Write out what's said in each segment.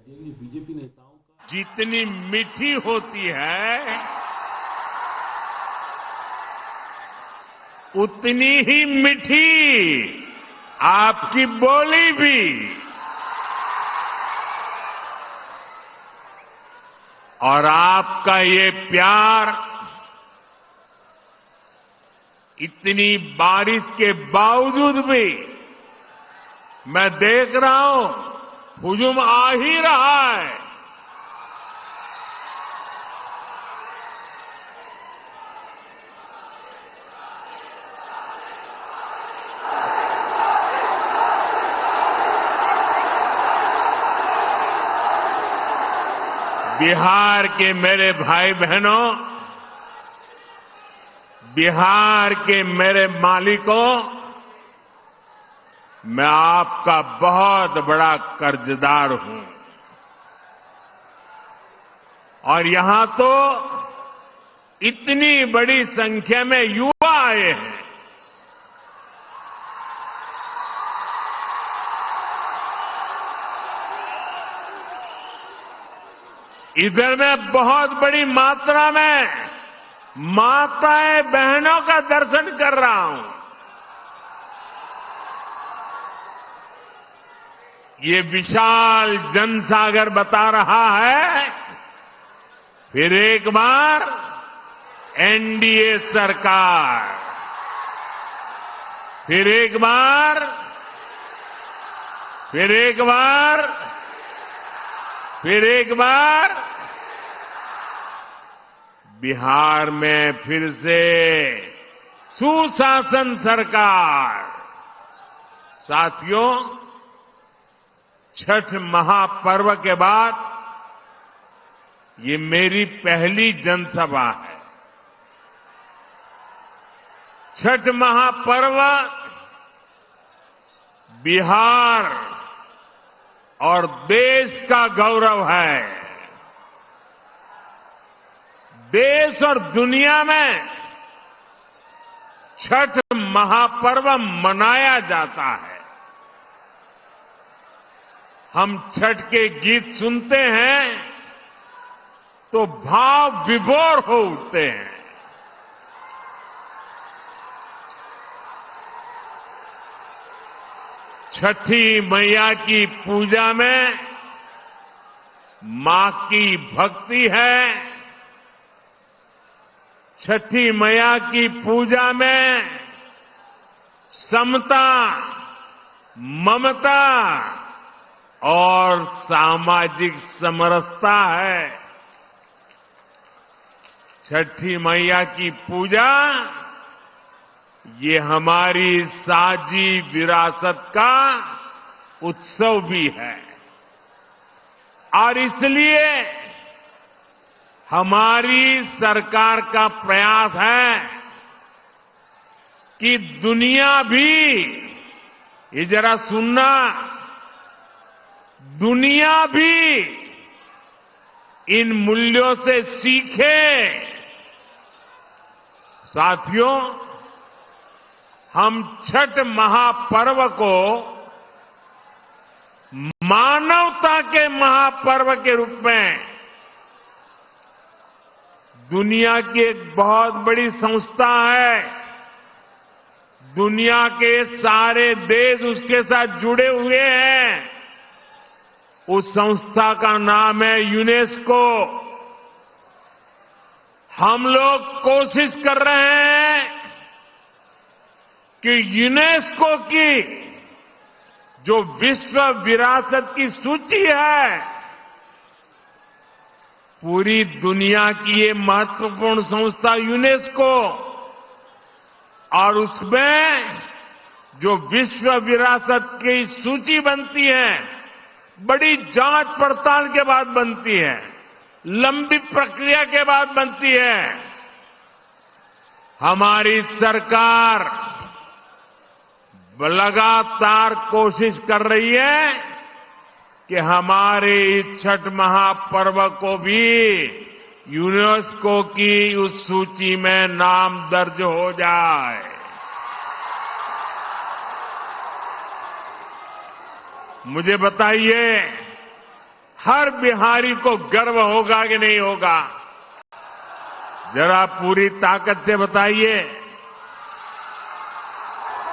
BJP नेताओं का जितनी मीठी होती है उतनी ही मीठी आपकी बोली भी। और आपका ये प्यार इतनी बारिश के बावजूद भी मैं देख रहा हूं हुजूम आ ही रहा है। बिहार के मेरे भाई बहनों, बिहार के मेरे मालिकों, मैं आपका बहुत बड़ा कर्जदार हूं। और यहां तो इतनी बड़ी संख्या में युवा आए हैं। इधर में बहुत बड़ी मात्रा में माताएं बहनों का दर्शन कर रहा हूं। ये विशाल जनसागर बता रहा है फिर एक बार एनडीए सरकार, फिर एक बार, फिर एक बार, फिर एक बार बिहार में फिर से सुशासन सरकार। साथियों, छठ महापर्व के बाद ये मेरी पहली जनसभा है। छठ महापर्व बिहार और देश का गौरव है। देश और दुनिया में छठ महापर्व मनाया जाता है। हम छठ के गीत सुनते हैं तो भाव विभोर हो उठते हैं। छठी मैया की पूजा में मां की भक्ति है। छठी मैया की पूजा में समता, ममता और सामाजिक समरसता है। छठी मैया की पूजा ये हमारी साझी विरासत का उत्सव भी है। और इसलिए हमारी सरकार का प्रयास है कि दुनिया भी, ये जरा सुनना, दुनिया भी इन मूल्यों से सीखे। साथियों, हम छठ महापर्व को मानवता के महापर्व के रूप में, दुनिया की एक बहुत बड़ी संस्था है, दुनिया के सारे देश उसके साथ जुड़े हुए हैं, उस संस्था का नाम है यूनेस्को। हम लोग कोशिश कर रहे हैं कि यूनेस्को की जो विश्व विरासत की सूची है, पूरी दुनिया की ये महत्वपूर्ण संस्था यूनेस्को, और उसमें जो विश्व विरासत की सूची बनती है, बड़ी जांच पड़ताल के बाद बनती है, लंबी प्रक्रिया के बाद बनती है। हमारी सरकार लगातार कोशिश कर रही है कि हमारे इस छठ महापर्व को भी यूनेस्को की उस सूची में नाम दर्ज हो जाए। मुझे बताइए, हर बिहारी को गर्व होगा कि नहीं होगा? जरा पूरी ताकत से बताइए।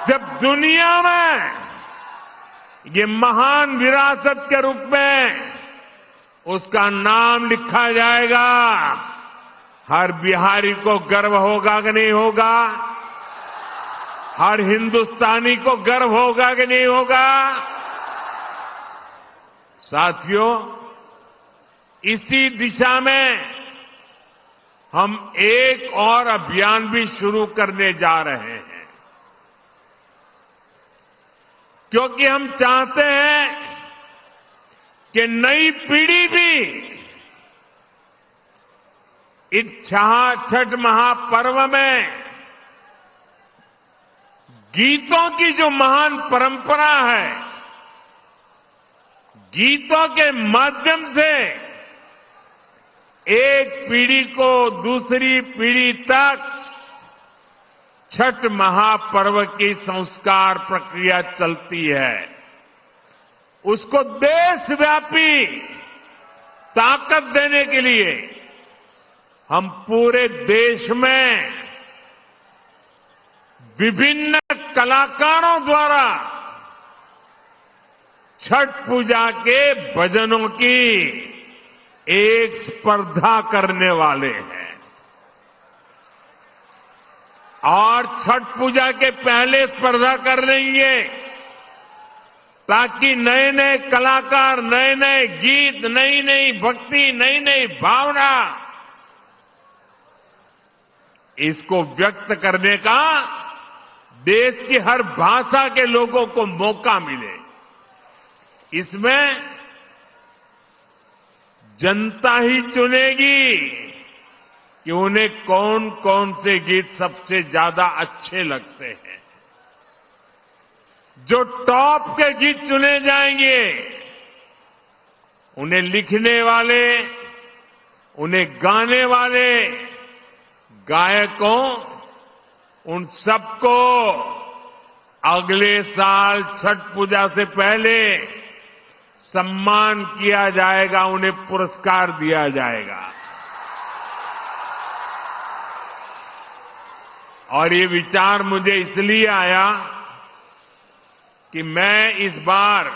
जब दुनिया में ये महान विरासत के रूप में उसका नाम लिखा जाएगा, हर बिहारी को गर्व होगा कि नहीं होगा? हर हिंदुस्तानी को गर्व होगा कि नहीं होगा? साथियों, इसी दिशा में हम एक और अभियान भी शुरू करने जा रहे हैं, क्योंकि हम चाहते हैं कि नई पीढ़ी भी इस छठ महापर्व में गीतों की जो महान परंपरा है, गीतों के माध्यम से एक पीढ़ी को दूसरी पीढ़ी तक छठ महापर्व की संस्कार प्रक्रिया चलती है। उसको देशव्यापी ताकत देने के लिए हम पूरे देश में विभिन्न कलाकारों द्वारा छठ पूजा के भजनों की एक स्पर्धा करने वाले हैं। और छठ पूजा के पहले स्पर्धा कर लेंगे ताकि नए नए कलाकार, नए नए गीत, नई नई भक्ति, नई नई भावना, इसको व्यक्त करने का देश की हर भाषा के लोगों को मौका मिले। इसमें जनता ही चुनेगी कि उन्हें कौन कौन से गीत सबसे ज्यादा अच्छे लगते हैं। जो टॉप के गीत चुने जाएंगे, उन्हें लिखने वाले, उन्हें गाने वाले गायकों, उन सबको अगले साल छठ पूजा से पहले सम्मान किया जाएगा, उन्हें पुरस्कार दिया जाएगा। और ये विचार मुझे इसलिए आया कि मैं इस बार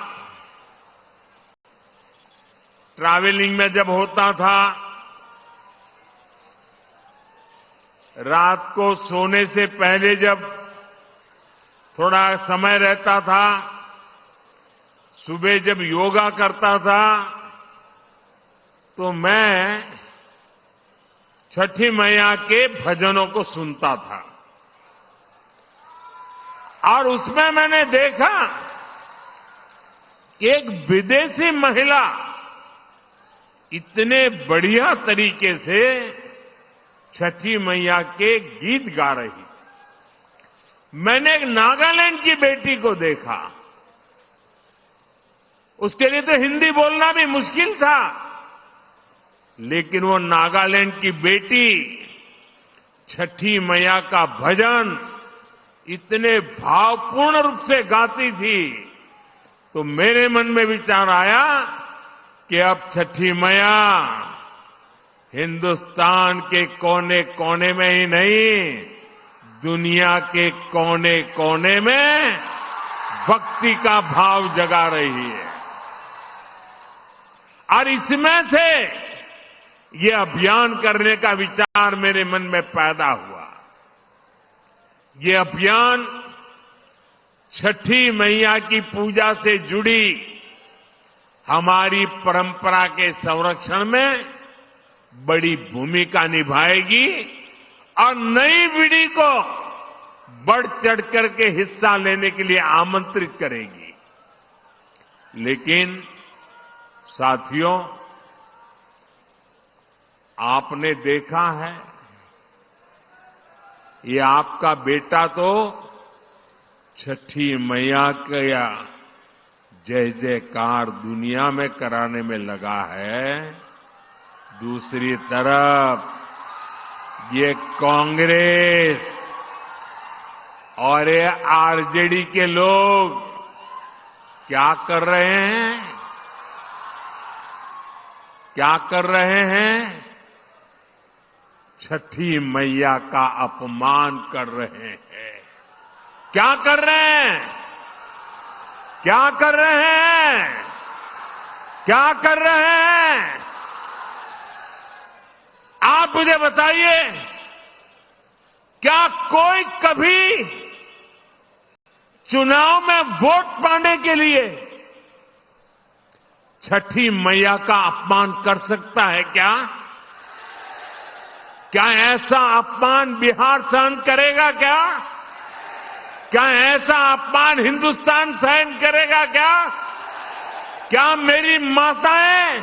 ट्रैवलिंग में जब होता था, रात को सोने से पहले जब थोड़ा समय रहता था, सुबह जब योगा करता था, तो मैं छठी मैया के भजनों को सुनता था। और उसमें मैंने देखा कि एक विदेशी महिला इतने बढ़िया तरीके से छठी मैया के गीत गा रही। मैंने एक नागालैंड की बेटी को देखा, उसके लिए तो हिंदी बोलना भी मुश्किल था, लेकिन वो नागालैंड की बेटी छठी मैया का भजन इतने भावपूर्ण रूप से गाती थी, तो मेरे मन में विचार आया कि अब छठी मैया हिंदुस्तान के कोने कोने में ही नहीं, दुनिया के कोने कोने में भक्ति का भाव जगा रही है। और इसमें से ये अभियान करने का विचार मेरे मन में पैदा हुआ। ये अभियान छठी मैया की पूजा से जुड़ी हमारी परंपरा के संरक्षण में बड़ी भूमिका निभाएगी और नई पीढ़ी को बढ़ चढ़ करके हिस्सा लेने के लिए आमंत्रित करेगी। लेकिन साथियों, आपने देखा है, ये आपका बेटा तो छठी मैया का जय जयकार दुनिया में कराने में लगा है। दूसरी तरफ ये कांग्रेस और ये आरजेडी के लोग क्या कर रहे हैं? क्या कर रहे हैं? छठी मैया का अपमान कर रहे हैं। क्या कर रहे हैं? क्या कर रहे हैं? क्या कर रहे हैं? आप मुझे बताइए, क्या कोई कभी चुनाव में वोट पाने के लिए छठी मैया का अपमान कर सकता है क्या? क्या ऐसा अपमान बिहार सहन करेगा क्या? क्या ऐसा अपमान हिंदुस्तान सहन करेगा क्या? क्या मेरी माताएं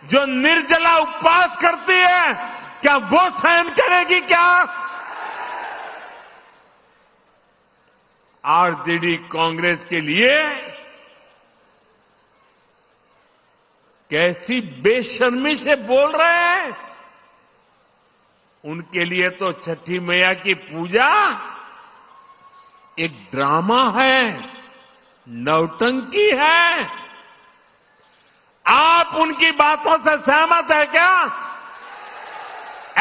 जो निर्जला उपवास करती है, क्या वो सहन करेगी क्या? आरजेडी कांग्रेस के लिए कैसी बेशर्मी से बोल रहे हैं। उनके लिए तो छठी मैया की पूजा एक ड्रामा है, नौटंकी है। आप उनकी बातों से सहमत है क्या?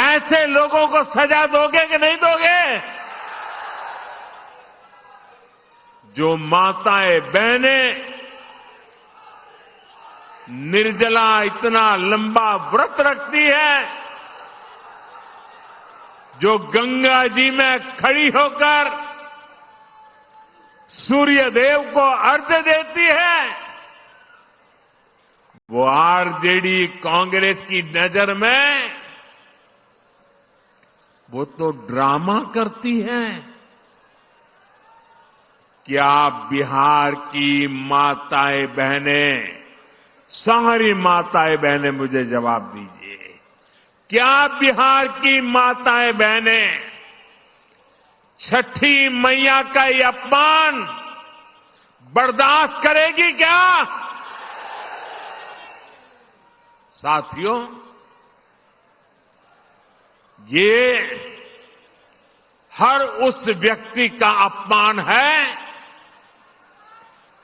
ऐसे लोगों को सजा दोगे कि नहीं दोगे? जो माताएं बहनें निर्जला इतना लंबा व्रत रखती है, जो गंगा जी में खड़ी होकर सूर्य देव को अर्घ्य देती है, वो आरजेडी कांग्रेस की नजर में वो तो ड्रामा करती है। क्या बिहार की माताएं बहनें, सारी माताएं बहनें मुझे जवाब दीजिए, क्या बिहार की माताएं बहनें छठी मैया का ये अपमान बर्दाश्त करेगी क्या? साथियों, ये हर उस व्यक्ति का अपमान है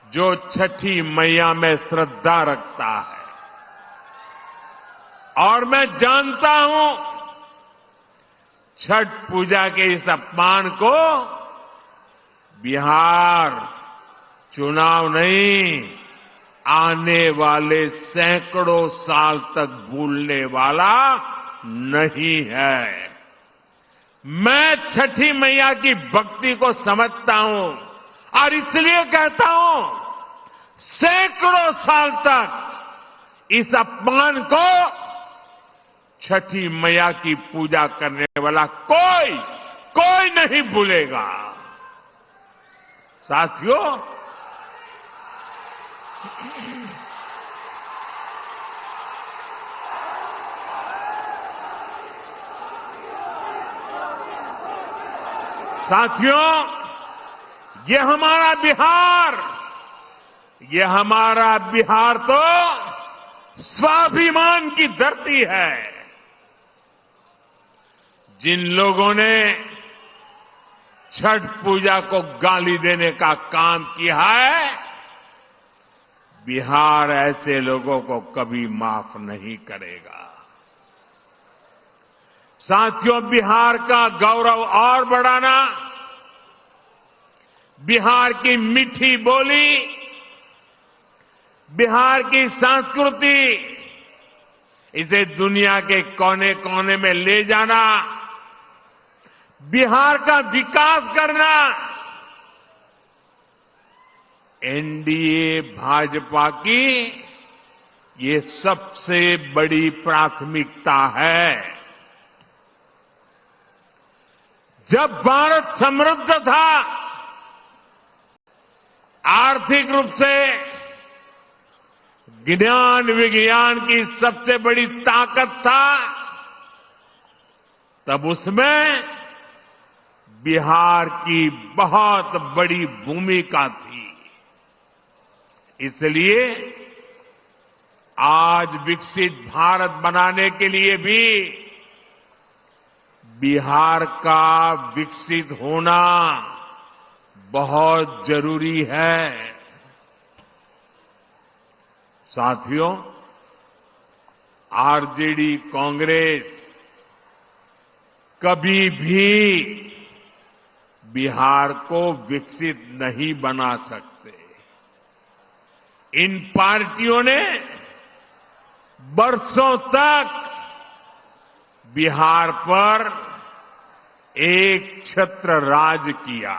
जो छठी मैया में श्रद्धा रखता है। और मैं जानता हूं, छठ पूजा के इस अपमान को बिहार चुनाव नहीं, आने वाले सैकड़ों साल तक भूलने वाला नहीं है। मैं छठी मैया की भक्ति को समझता हूं और इसलिए कहता हूं, सैकड़ों साल तक इस अपमान को छठी मैया की पूजा करने वाला कोई नहीं भूलेगा। साथियों, ये हमारा बिहार तो स्वाभिमान की धरती है। जिन लोगों ने छठ पूजा को गाली देने का काम किया है, बिहार ऐसे लोगों को कभी माफ नहीं करेगा। साथियों, बिहार का गौरव और बढ़ाना, बिहार की मीठी बोली, बिहार की संस्कृति, इसे दुनिया के कोने कोने में ले जाना, बिहार का विकास करना, एनडीए भाजपा की ये सबसे बड़ी प्राथमिकता है। जब भारत समृद्ध था, आर्थिक रूप से ज्ञान विज्ञान की सबसे बड़ी ताकत था, तब उसमें बिहार की बहुत बड़ी भूमिका थी। इसलिए आज विकसित भारत बनाने के लिए भी बिहार का विकसित होना बहुत जरूरी है। साथियों, आरजेडी कांग्रेस कभी भी बिहार को विकसित नहीं बना सकते। इन पार्टियों ने बरसों तक बिहार पर एक छत्र राज किया,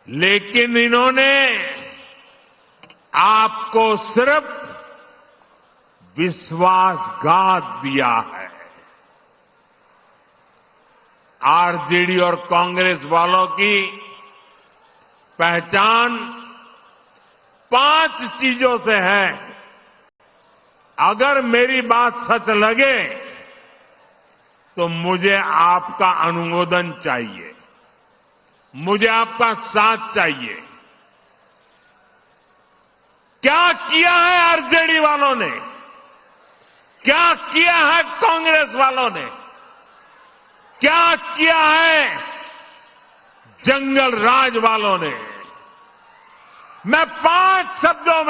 लेकिन इन्होंने आपको सिर्फ विश्वासघात दिया है। आरजेडी और कांग्रेस वालों की पहचान 5 चीजों से है। अगर मेरी बात सच लगे तो मुझे आपका अनुमोदन चाहिए, मुझे आपका साथ चाहिए। क्या किया है आरजेडी वालों ने, क्या किया है कांग्रेस वालों ने, क्या किया है जंगल राज वालों ने? मैं 5 शब्दों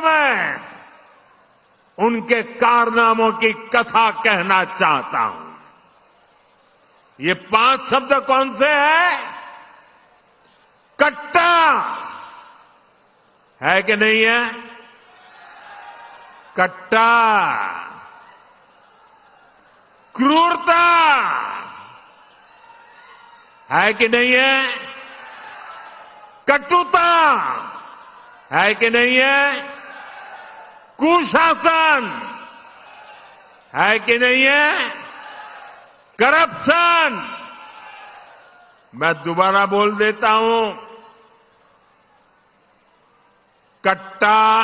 में उनके कारनामों की कथा कहना चाहता हूं। ये 5 शब्द कौन से हैं? कट्टा है कि नहीं है? कट्टा, क्रूरता है कि नहीं है? कटुता है कि नहीं है? कुशासन है कि नहीं है? करप्शन। मैं दोबारा बोल देता हूं, कट्टा,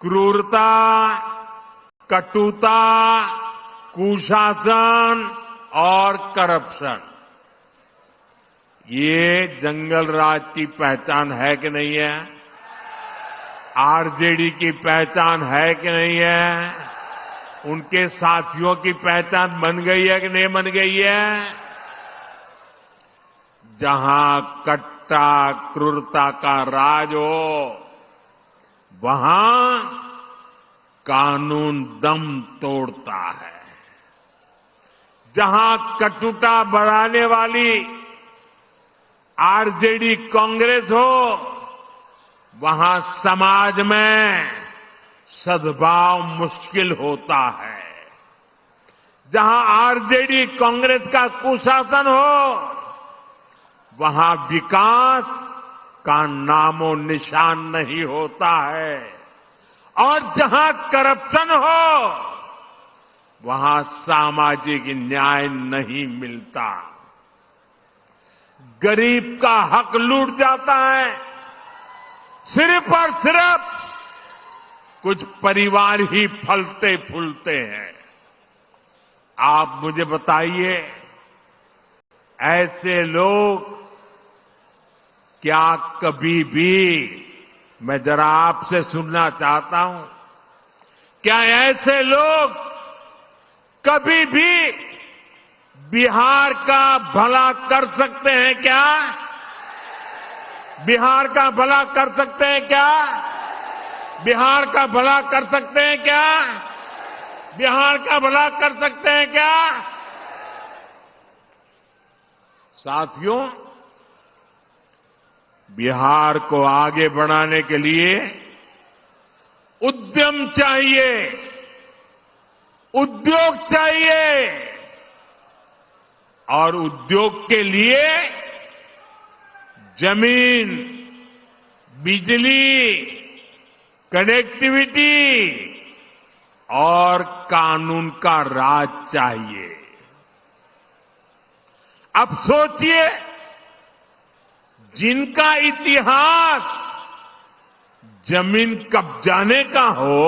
क्रूरता, कटुता, कुशासन और करप्शन, ये जंगल राज की पहचान है कि नहीं है? आरजेडी की पहचान है कि नहीं है? उनके साथियों की पहचान बन गई है कि नहीं बन गई है? जहां कट्टा क्रूरता का राज हो, वहां कानून दम तोड़ता है। जहां कटुता बढ़ाने वाली आरजेडी कांग्रेस हो, वहां समाज में सद्भाव मुश्किल होता है। जहां आरजेडी कांग्रेस का कुशासन हो, वहां विकास का नामो निशान नहीं होता है। और जहां करप्शन हो, वहां सामाजिक न्याय नहीं मिलता। गरीब का हक लूट जाता है। सिर्फ और सिर्फ कुछ परिवार ही फलते फूलते हैं। आप मुझे बताइए, ऐसे लोग क्या कभी भी, मैं जरा आपसे सुनना चाहता हूं, क्या ऐसे लोग कभी भी बिहार का भला कर सकते हैं क्या? बिहार का भला कर सकते हैं क्या? बिहार का भला कर सकते हैं क्या? बिहार का भला कर सकते हैं क्या? साथियों, बिहार को आगे बढ़ाने के लिए उद्यम चाहिए, उद्योग चाहिए, और उद्योग के लिए जमीन, बिजली, कनेक्टिविटी और कानून का राज चाहिए। अब सोचिए, जिनका इतिहास जमीन कब्जाने का हो,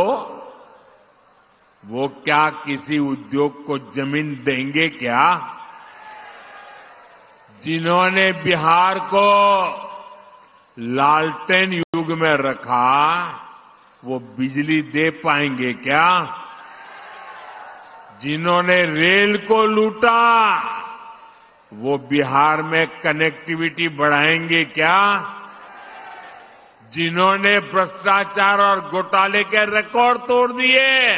वो क्या किसी उद्योग को जमीन देंगे क्या? जिन्होंने बिहार को लालटेन युग में रखा, वो बिजली दे पाएंगे क्या? जिन्होंने रेल को लूटा, वो बिहार में कनेक्टिविटी बढ़ाएंगे क्या? जिन्होंने भ्रष्टाचार और घोटाले के रिकॉर्ड तोड़ दिए,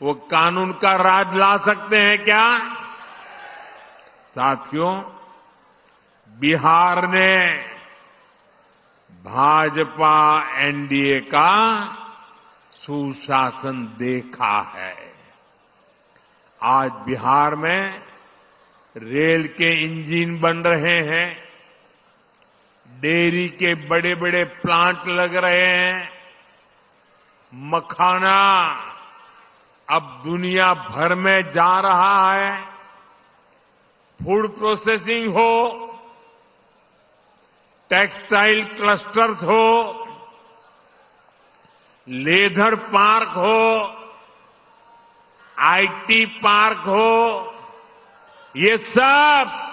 वो कानून का राज ला सकते हैं क्या? साथियों, बिहार ने भाजपा एनडीए का सुशासन देखा है। आज बिहार में रेल के इंजन बन रहे हैं, डेयरी के बड़े बड़े प्लांट लग रहे हैं, मखाना अब दुनिया भर में जा रहा है, फूड प्रोसेसिंग हो, टेक्सटाइल क्लस्टर्स हो, लेदर पार्क हो, आईटी पार्क हो, ये सब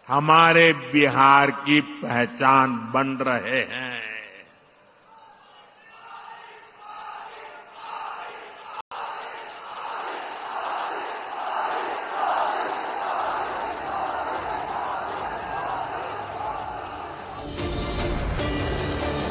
हमारे बिहार की पहचान बन रहे हैं।